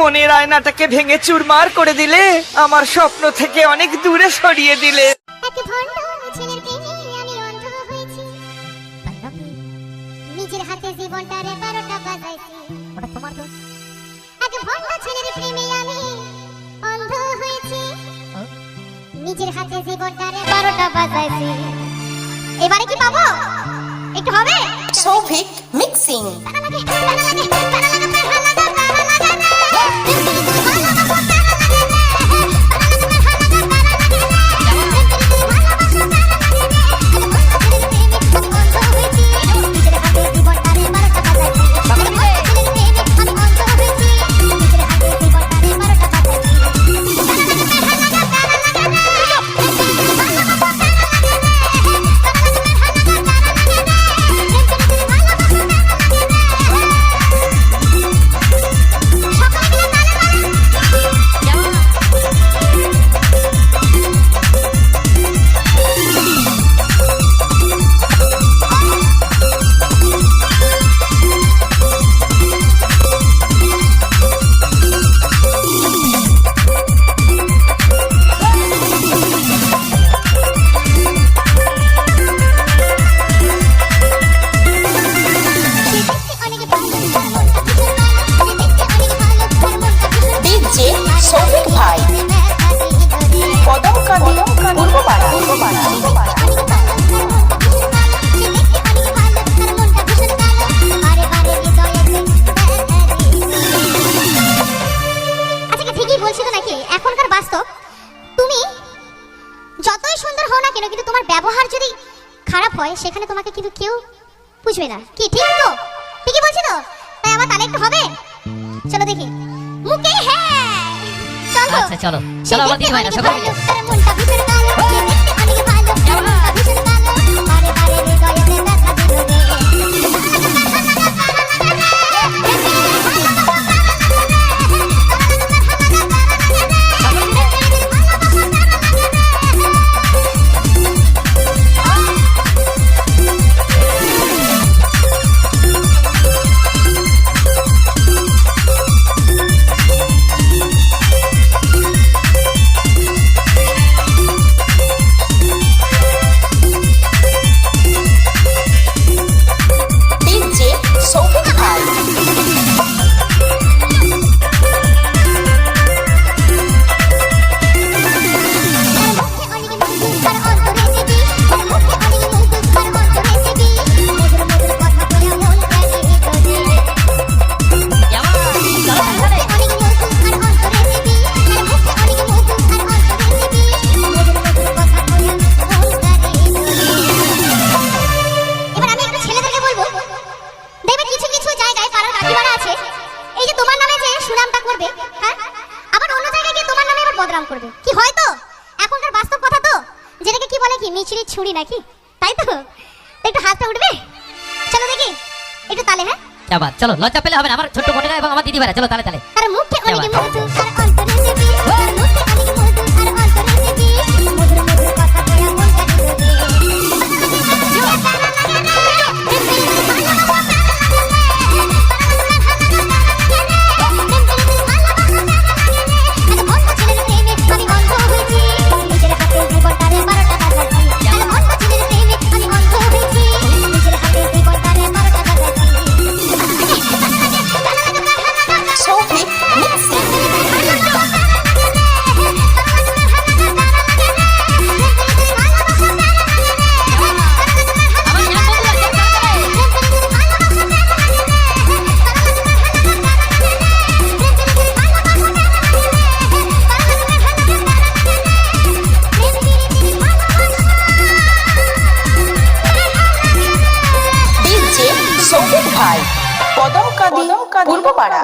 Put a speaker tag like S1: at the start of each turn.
S1: মনের আয়নাটাকে ভেঙে চুরমার করে দিলে, আমার স্বপ্ন থেকে অনেক দূরে সরিয়ে দিলে।
S2: নিজের হাতে জীবনটারে 12টা বাজাইছি, ওটা তোমার দোষ। এক ভণ্ড ছেলের প্রেমে আমি অন্ধ হয়েছি, নিজের হাতে জীবনটারে 12টা বাজাইছি। এবারে কি পাবো? একটু হবে?
S3: সৌভিক মিক্সিং। সৌভিক ভাই, কদমকাদি, পূর্বপাড়া।
S2: ঠিকই বলছি তো নাকি? এখনকার বাস্তব, তুমি যতই সুন্দর হও না কেন, কিন্তু তোমার ব্যবহার যদি খারাপ হয়, সেখানে তোমাকে কিন্তু কেউ বুঝবে না। কি ঠিক তো? ঠিকই বলছি তো? তাই আমার তাহলে একটু হবে? চলো দেখি। মুখে হ্যাঁ, চলো।
S4: আচ্ছা চলো চলো, আমার দিদি ভাই না সবাই মিলে।
S2: মনটা ভীষণ কালো, দেখতে অনেক ভালো, মনটা ভীষণ কালো, বারে বারে হৃদয়েতে ব্যথা দিল রে।
S3: সৌভিক ভাই, বদনাম করবে কি হয়তো? এখনকার বাস্তব কথা তো, যেটাকে কি বলে কি মিছরি ছুরি নাকি, তাই তো? একটু হাতটা উঠবে, চলো দেখি একটু তালে। হ্যাঁ
S4: क्या बात, চলো লজ্জা পেলে হবে না, আমার ছোট্ট বোনেরা এবং আমার দিদি ভাইরা, চলো তালে তালে।
S2: আরে মুখে অনেক মধু আর অন্তরে দিবি, মুখে অনেক মধু আর অন্তরে দিবি, মধুর মধুর কথা কইয়া মনটা দিবি।
S3: সৌভিক মিক্সিং। সৌভিক ভাই, কদমকাদি, পূর্বপাড়া।